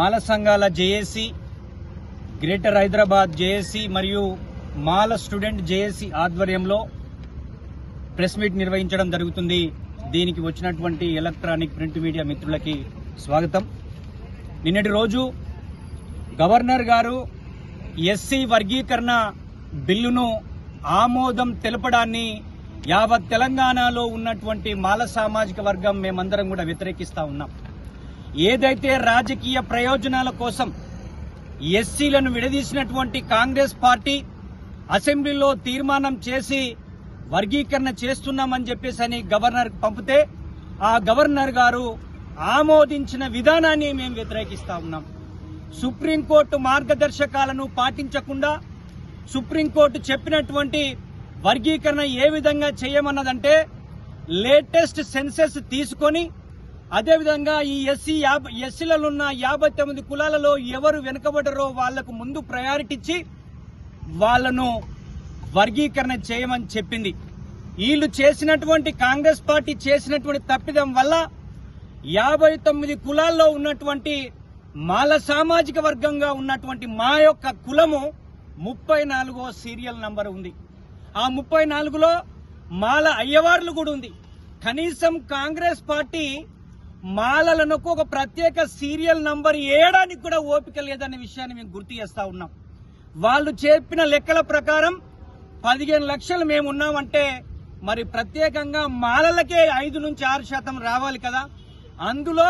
మాల సంఘాల JAC, greater Hyderabad JAC మరియు మాల student JAC ఆధ్వర్యంలో ప్రెస్ మీట్ నిర్వహించడం జరుగుతుంది. దీనికి వచ్చినటువంటి ఎలక్ట్రానిక్ ప్రింట్ మీడియా మిత్రులకి స్వాగతం. నిన్నటి రోజు గవర్నర్ గారు ఎస్సీ వర్గీకరణ బిల్లును ఆమోదం తెలపడాన్ని యావత్ తెలంగాణలో ఉన్నటువంటి మాల సామాజిక వర్గం మేమందరం కూడా వ్యతిరేకిస్తా ఉన్నాం. ఏదైతే రాజకీయ ప్రయోజనాల కోసం ఎస్సీలను విడదీసినటువంటి కాంగ్రెస్ పార్టీ అసెంబ్లీలో తీర్మానం చేసి వర్గీకరణ చేస్తున్నామని చెప్పేసి గవర్నర్ పంపితే ఆ గవర్నర్ గారు ఆమోదించిన విధానాన్ని మేము వ్యతిరేకిస్తా ఉన్నాం. సుప్రీంకోర్టు మార్గదర్శకాలను పాటించకుండా సుప్రీంకోర్టు చెప్పినటువంటి వర్గీకరణ ఏ విధంగా చేయమన్నదంటే లేటెస్ట్ సెన్సెస్ తీసుకొని అదేవిధంగా ఈ ఎస్సీలలో ఉన్న 59 కులాలలో ఎవరు వెనుకబడరో వాళ్లకు ముందు ప్రయారిటీ ఇచ్చి వాళ్లను వర్గీకరణ చేయమని చెప్పింది. వీళ్ళు చేసినటువంటి కాంగ్రెస్ పార్టీ చేసినటువంటి తప్పిదం వల్ల 59 కులాల్లో ఉన్నటువంటి మాల సామాజిక వర్గంగా ఉన్నటువంటి మా యొక్క కులము 34వ సీరియల్ నంబర్ ఉంది. ఆ 34లో మాల అయ్యవార్లు కూడా ఉంది. కనీసం కాంగ్రెస్ పార్టీ మాలలను ఒక ప్రత్యేక సీరియల్ నంబర్ వేయడానికి కూడా ఓపిక లేదనే విషయాన్ని మేము గుర్తు చేస్తా ఉన్నాం. వాళ్ళు చెప్పిన లెక్కల ప్రకారం 15 లక్షలు మేము ఉన్నామంటే మరి ప్రత్యేకంగా మాలలకే 5 నుంచి 6% రావాలి కదా. అందులో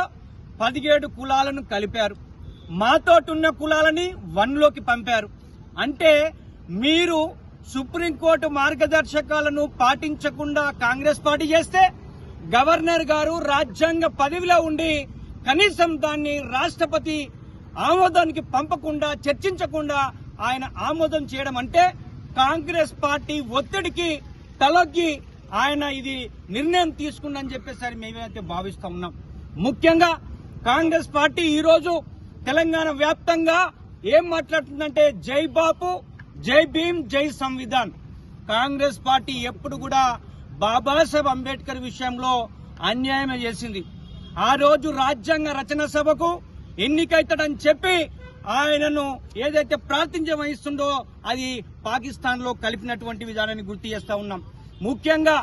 17 కులాలను కలిపారు. మాతోటున్న కులాలని 1లోకి పంపారు. అంటే మీరు సుప్రీంకోర్టు మార్గదర్శకాలను పాటించకుండా కాంగ్రెస్ పార్టీ చేస్తే గవర్నర్ గారు రాజ్యాంగ పదవిలో ఉండి కనీసం దాన్ని రాష్ట్రపతి ఆమోదానికి పంపకుండా చర్చించకుండా ఆయన ఆమోదం చేయడం అంటే కాంగ్రెస్ పార్టీ ఒత్తిడికి తలొగ్గి ఆయన ఇది నిర్ణయం తీసుకుందని చెప్పేసరి మేమైతే భావిస్తా ఉన్నాం. ముఖ్యంగా కాంగ్రెస్ పార్టీ ఈరోజు తెలంగాణ వ్యాప్తంగా ఏం మాట్లాడుతుందంటే జై బాపు, జై భీమ్, జై సంవిధాన్. కాంగ్రెస్ పార్టీ ఎప్పుడు కూడా బాబాసాహెబ్ అంబేద్కర్ విషయంలో అన్యాయం చేసింది. ఆ రోజు రాజ్యాంగ రచన సభకు ఎన్నికైతాడని చెప్పి ఆయనను ఏదైతే ప్రాతినిధ్యం వహిస్తుందో అది పాకిస్తాన్ లో కలిపినటువంటి విధానాన్ని గుర్తు చేస్తా ఉన్నాం. ముఖ్యంగా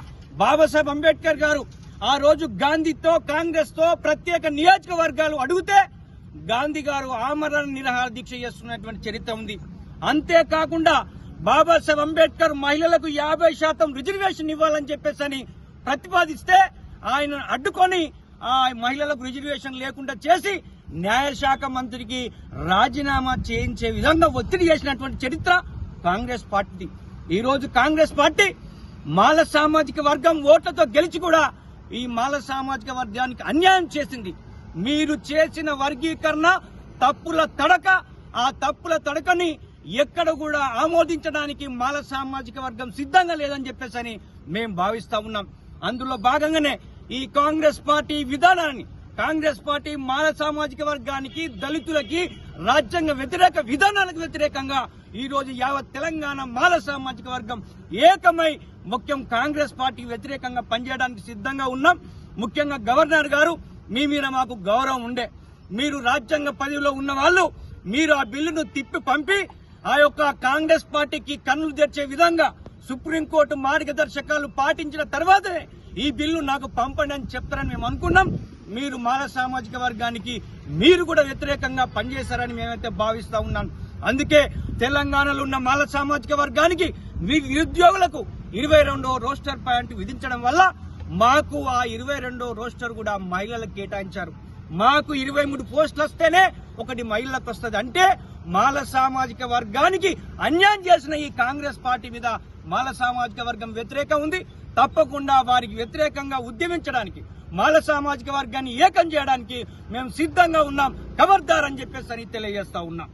బాబాసాహెబ్ అంబేద్కర్ గారు ఆ రోజు గాంధీతో కాంగ్రెస్ తో ప్రత్యేక నియోజకవర్గాలు అడిగితే గాంధీ గారు ఆమరణ నిరాహార దీక్ష చేస్తున్నటువంటి చరిత్ర ఉంది. అంతేకాకుండా బాబాసాహెబ్ అంబేద్కర్ మహిళలకు 50% రిజర్వేషన్ ఇవ్వాలని చెప్పేసి ప్రతిపాదిస్తే ఆయన అడ్డుకొని ఆ మహిళలకు రిజర్వేషన్ లేకుండా చేసి న్యాయశాఖ మంత్రికి రాజీనామా చేయించే విధంగా ఒత్తిడి చేసినటువంటి చరిత్ర కాంగ్రెస్ పార్టీ. ఈ రోజు కాంగ్రెస్ పార్టీ మాల సామాజిక వర్గం ఓట్లతో గెలిచి కూడా ఈ మాల సామాజిక వర్గానికి అన్యాయం చేసింది. మీరు చేసిన వర్గీకరణ తప్పుల తడక, ఆ తప్పుల తడకని ఎక్కడ కూడా ఆమోదించడానికి మాల సామాజిక వర్గం సిద్ధంగా లేదని చెప్పేసి మేము భావిస్తా ఉన్నాం. అందులో భాగంగానే ఈ కాంగ్రెస్ పార్టీ విధానాన్ని కాంగ్రెస్ పార్టీ మాల సామాజిక వర్గానికి, దళితులకి, రాజ్యాంగ వ్యతిరేక విధానాలకు వ్యతిరేకంగా ఈ రోజు యావత్ తెలంగాణ మాల సామాజిక వర్గం ఏకమై ముఖ్యం కాంగ్రెస్ పార్టీ వ్యతిరేకంగా పనిచేయడానికి సిద్ధంగా ఉన్నాం. ముఖ్యంగా గవర్నర్ గారు మీ మీద మాకు గౌరవం ఉండే, మీరు రాజ్యాంగ పదవిలో ఉన్న వాళ్ళు మీరు ఆ బిల్లును తిప్పి పంపి ఆ యొక్క కాంగ్రెస్ పార్టీకి కన్నులు తెచ్చే విధంగా సుప్రీంకోర్టు మార్గదర్శకాలు పాటించిన తర్వాతనే ఈ బిల్లు నాకు పంపండి అని చెప్తారని మేము అనుకున్నాం. మీరు మాల సామాజిక వర్గానికి మీరు కూడా వ్యతిరేకంగా పనిచేశారని మేమైతే భావిస్తా ఉన్నాం. అందుకే తెలంగాణలో ఉన్న మాల సామాజిక వర్గానికి నిరుద్యోగులకు 22వ రోస్టర్ పాయింట్ విధించడం వల్ల మాకు ఆ 22వ రోస్టర్ కూడా మహిళలకు కేటాయించారు. మాకు 23 పోస్టులు వస్తేనే ఒకటి మహిళలకు వస్తుంది. అంటే మాల సామాజిక వర్గానికి అన్యాయం చేసిన ఈ కాంగ్రెస్ పార్టీ మీద మాల సామాజిక వర్గం వ్యతిరేకం ఉంది. తప్పకుండా వారికి వ్యతిరేకంగా ఉద్యమించడానికి, మాల సామాజిక వర్గాన్ని ఏకం చేయడానికి మేము సిద్ధంగా ఉన్నాం. ఖబర్దార్ అని చెప్పేసి తెలియజేస్తా ఉన్నాం.